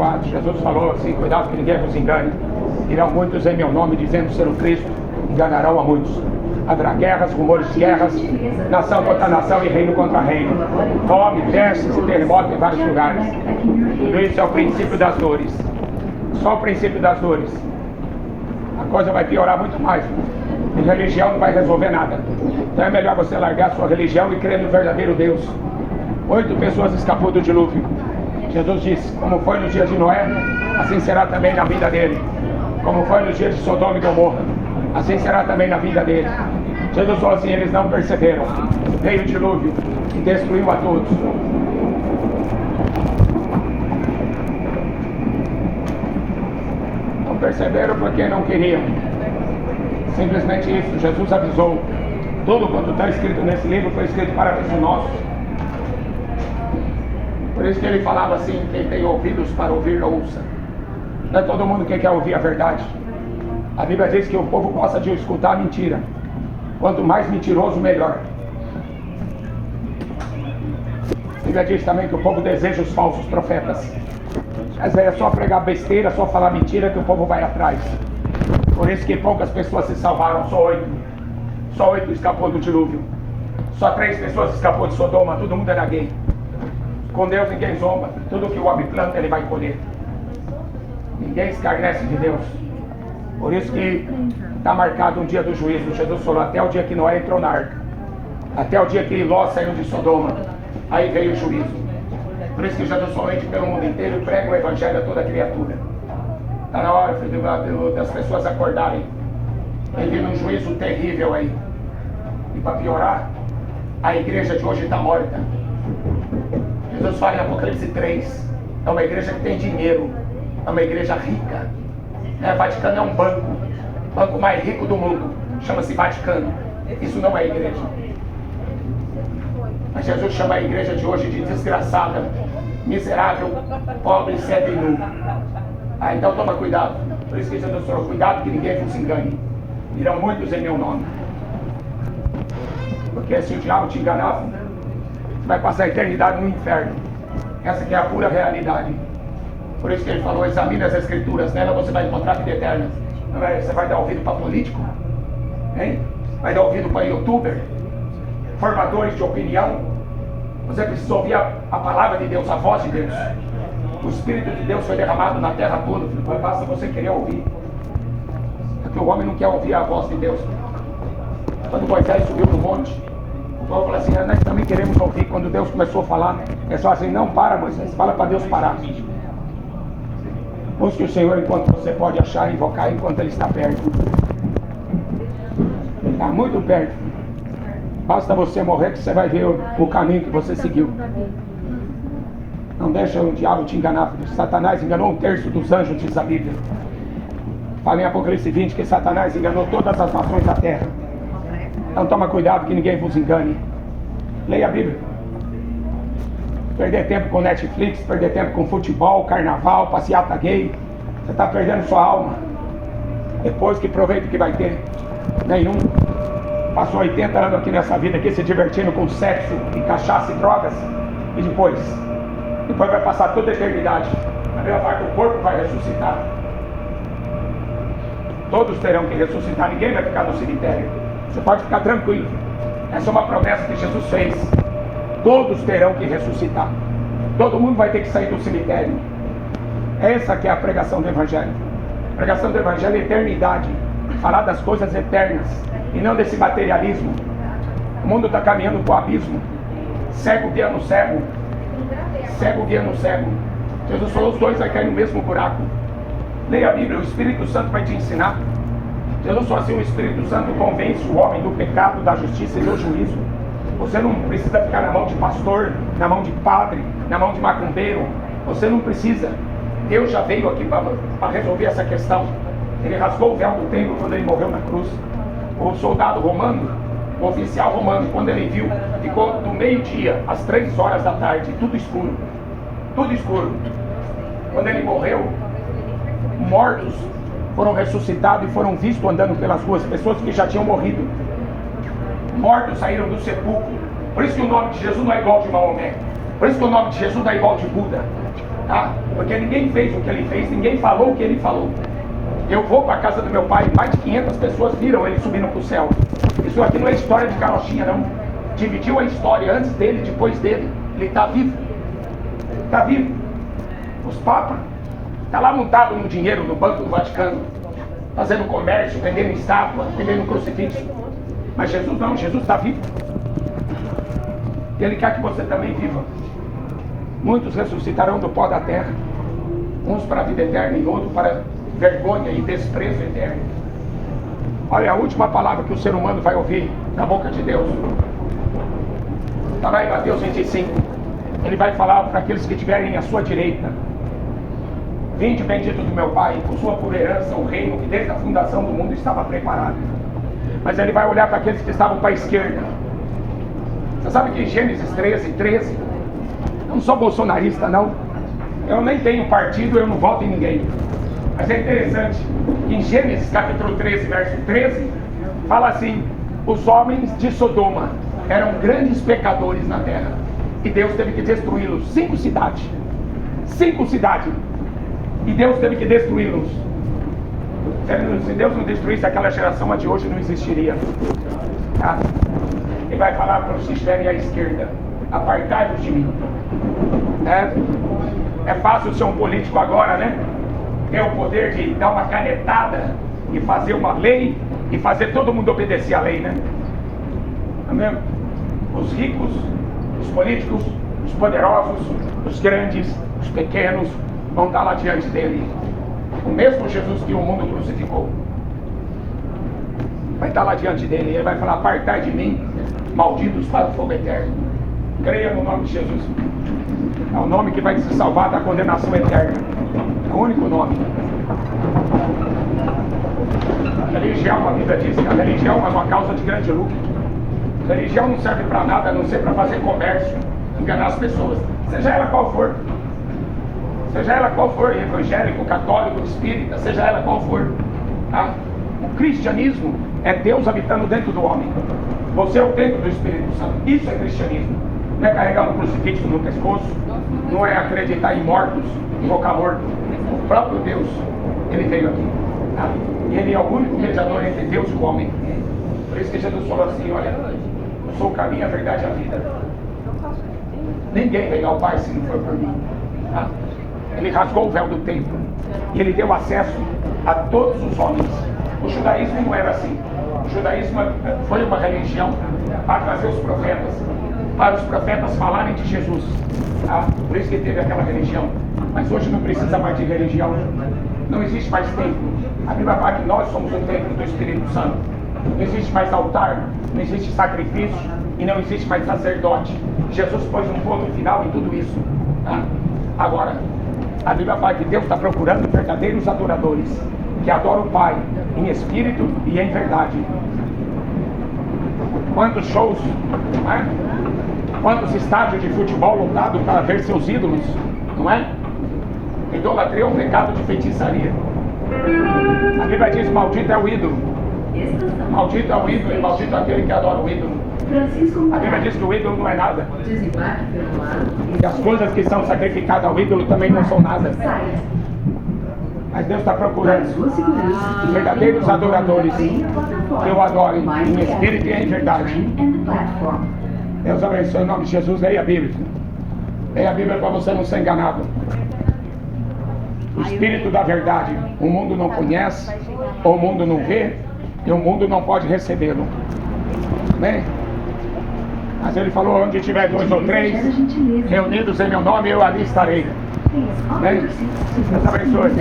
4, Jesus falou assim: cuidado que ninguém vos engane. Irão muitos em meu nome dizendo ser o Cristo, enganarão a muitos. Haverá guerras, rumores de guerras, nação contra nação e reino contra reino, fome, pestes e terremotos em vários lugares. Tudo isso é o princípio das dores. Só o princípio das dores. A coisa vai piorar muito mais. E religião não vai resolver nada. Então é melhor você largar a sua religião e crer no verdadeiro Deus. 8 pessoas escapou do dilúvio. Jesus disse: como foi nos dias de Noé, assim será também na vida dele. Como foi nos dias de Sodoma e Gomorra, assim será também na vida dele. Jesus falou assim: eles não perceberam. Veio o dilúvio e destruiu a todos. Não perceberam porque não queriam. Simplesmente isso. Jesus avisou. Tudo quanto está escrito nesse livro foi escrito para aviso nosso. Por isso que ele falava assim: quem tem ouvidos para ouvir, ouça. Não é todo mundo que quer ouvir a verdade. A Bíblia diz que o povo gosta de escutar a mentira. Quanto mais mentiroso, melhor. A Bíblia diz também que o povo deseja os falsos profetas. Mas é só pregar besteira, só falar mentira que o povo vai atrás. Por isso que poucas pessoas se salvaram, só 8. Só 8 escapou do dilúvio. Só 3 pessoas escapou de Sodoma, todo mundo era gay. Com Deus ninguém zomba. Tudo que o homem planta, ele vai colher. Ninguém escarnece de Deus. Por isso que está marcado um dia do juízo. Jesus falou: até o dia que Noé entrou na arca, até o dia que Ló saiu de Sodoma, aí veio o juízo. Por isso que Jesus falou: ide pelo mundo inteiro e prega o evangelho a toda criatura. Está na hora, filho, das pessoas acordarem. Tem vindo um juízo terrível aí. E para piorar, a igreja de hoje está morta. Jesus fala em Apocalipse 3: é uma igreja que tem dinheiro, é uma igreja rica. O Vaticano é um banco mais rico do mundo, chama-se Vaticano. Isso não é igreja. Mas Jesus chama a igreja de hoje de desgraçada, miserável, pobre, cego e nu. Então toma cuidado. Por isso que Jesus falou: cuidado que ninguém vos engane. Irão muitos em meu nome. Porque se o diabo te enganar, você vai passar a eternidade no inferno. Essa que é a pura realidade. Por isso que ele falou: examine as escrituras, nela você vai encontrar a vida eterna. Não é? Você vai dar ouvido para político? Hein? Vai dar ouvido para youtuber? Formadores de opinião? Você precisa ouvir a palavra de Deus, a voz de Deus. O Espírito de Deus foi derramado na terra toda. Basta você querer ouvir. Porque o homem não quer ouvir a voz de Deus. Quando Moisés subiu no monte, o povo falou assim: nós também queremos ouvir. Quando Deus começou a falar, é só assim: não para, Moisés, fala para Deus parar. Busque o Senhor enquanto você pode achar, invocar enquanto Ele está perto. Está muito perto. Basta você morrer que você vai ver o caminho que você seguiu. Não deixa o diabo te enganar. Satanás enganou 1/3 dos anjos, diz a Bíblia. Fala em Apocalipse 20 que Satanás enganou todas as nações da terra. Então toma cuidado que ninguém vos engane. Leia a Bíblia. Perder tempo com Netflix, perder tempo com futebol, carnaval, passeata gay, você está perdendo sua alma. Depois, que proveito que vai ter? Nenhum. Passou 80 anos aqui nessa vida aqui se divertindo com sexo e cachaça e drogas. E depois vai passar toda a eternidade. A mesma parte, o corpo vai ressuscitar. Todos terão que ressuscitar, ninguém vai ficar no cemitério. Você pode ficar tranquilo. Essa é uma promessa que Jesus fez. Todos terão que ressuscitar. Todo mundo vai ter que sair do cemitério. Essa que é a pregação do Evangelho. A pregação do Evangelho é eternidade. Falar das coisas eternas e não desse materialismo. O mundo está caminhando para o abismo. Cego guiando cego. Cego guiando cego. Jesus falou: os dois vão cair no mesmo buraco. Leia a Bíblia, o Espírito Santo vai te ensinar. Jesus falou assim: o Espírito Santo convence o homem do pecado, da justiça e do juízo. Você não precisa ficar na mão de pastor, na mão de padre, na mão de macumbeiro. Você não precisa. Deus já veio aqui para resolver essa questão. Ele rasgou o véu do templo quando ele morreu na cruz. O soldado romano, o oficial romano, quando ele viu, ficou do meio-dia às 3 horas da tarde, tudo escuro. Tudo escuro. Quando ele morreu, mortos foram ressuscitados e foram vistos andando pelas ruas, pessoas que já tinham morrido. Mortos saíram do sepulcro. Por isso que o nome de Jesus não é igual de Maomé. Por isso que o nome de Jesus não é igual de Buda. Tá? Porque ninguém fez o que ele fez, ninguém falou o que ele falou. Eu vou para a casa do meu pai, mais de 500 pessoas viram ele subindo para o céu. Isso aqui não é história de carochinha, não. Dividiu a história antes dele, depois dele. Ele está vivo. Está vivo. Os papas está lá montado no dinheiro no Banco do Vaticano, fazendo comércio, vendendo estátua, vendendo crucifixo. Mas Jesus não, Jesus está vivo. Ele quer que você também viva. Muitos ressuscitarão do pó da terra, uns para a vida eterna e outros para vergonha e desprezo eterno. Olha a última palavra que o ser humano vai ouvir da boca de Deus. Está lá em Mateus 25. Ele vai falar para aqueles que estiverem à sua direita: vinde bendito do meu Pai, por sua por herança o reino que desde a fundação do mundo estava preparado. Mas ele vai olhar para aqueles que estavam para a esquerda. Você sabe que em Gênesis 13, eu não sou bolsonarista não, eu nem tenho partido, eu não voto em ninguém. Mas é interessante que em Gênesis capítulo 13, verso 13, fala assim: os homens de Sodoma eram grandes pecadores na terra, e Deus teve que destruí-los. 5 cidades, e Deus teve que destruí-los. Se Deus não destruísse aquela geração, a de hoje não existiria. Tá? Ele vai falar para os que estiverem à esquerda: apartai-vos de mim. É fácil ser um político agora, né? Ter o poder de dar uma canetada e fazer uma lei e fazer todo mundo obedecer a lei, né? Amém? Os ricos, os políticos, os poderosos, os grandes, os pequenos vão estar lá diante dele. O mesmo Jesus que o mundo crucificou vai estar lá diante dele. Ele vai falar: apartai de mim, malditos, para o fogo eterno. Creia no nome de Jesus. É o nome que vai te salvar da condenação eterna. É o único nome. A religião, a Bíblia diz que a religião é uma causa de grande lucro. A religião não serve para nada, a não ser para fazer comércio, enganar as pessoas, seja ela qual for. Seja ela qual for, evangélico, católico, espírita, seja ela qual for. Tá? O cristianismo é Deus habitando dentro do homem. Você é o templo do Espírito Santo. Isso é cristianismo. Não é carregar um crucifixo no pescoço, não é acreditar em mortos, invocar morto. O próprio Deus, ele veio aqui. Tá? E ele é o único mediador entre Deus e o homem. Por isso que Jesus falou assim: olha, eu sou o caminho, a verdade e a vida. Ninguém veio ao Pai se não for por mim. Tá? Ele rasgou o véu do templo e ele deu acesso a todos os homens. O judaísmo não era assim. O judaísmo foi uma religião para trazer os profetas, para os profetas falarem de Jesus. Tá? Por isso que teve aquela religião. Mas hoje não precisa mais de religião. Não existe mais templo. A Bíblia fala que nós somos o templo do Espírito Santo. Não existe mais altar, não existe sacrifício e não existe mais sacerdote. Jesus pôs um ponto final em tudo isso. Tá? Agora, a Bíblia fala que Deus está procurando verdadeiros adoradores, que adoram o Pai em espírito e em verdade. Quantos shows, não é? Quantos estádios de futebol lotados para ver seus ídolos, não é? Idolatria é um pecado de feitiçaria. A Bíblia diz: maldito é o ídolo. Maldito é o ídolo e maldito é aquele que adora o ídolo. A Bíblia diz que o ídolo não é nada. E as coisas que são sacrificadas ao ídolo também não são nada. Mas Deus está procurando verdadeiros adoradores que o adorem em espírito e em verdade. Deus abençoe em nome de Jesus. Leia a Bíblia. Leia a Bíblia para você não ser enganado. O Espírito da verdade o mundo não conhece, o mundo não vê e o mundo não pode recebê-lo. Amém? Mas ele falou: onde tiver 2 ou 3 reunidos em meu nome, eu ali estarei. Amém? Deus abençoe.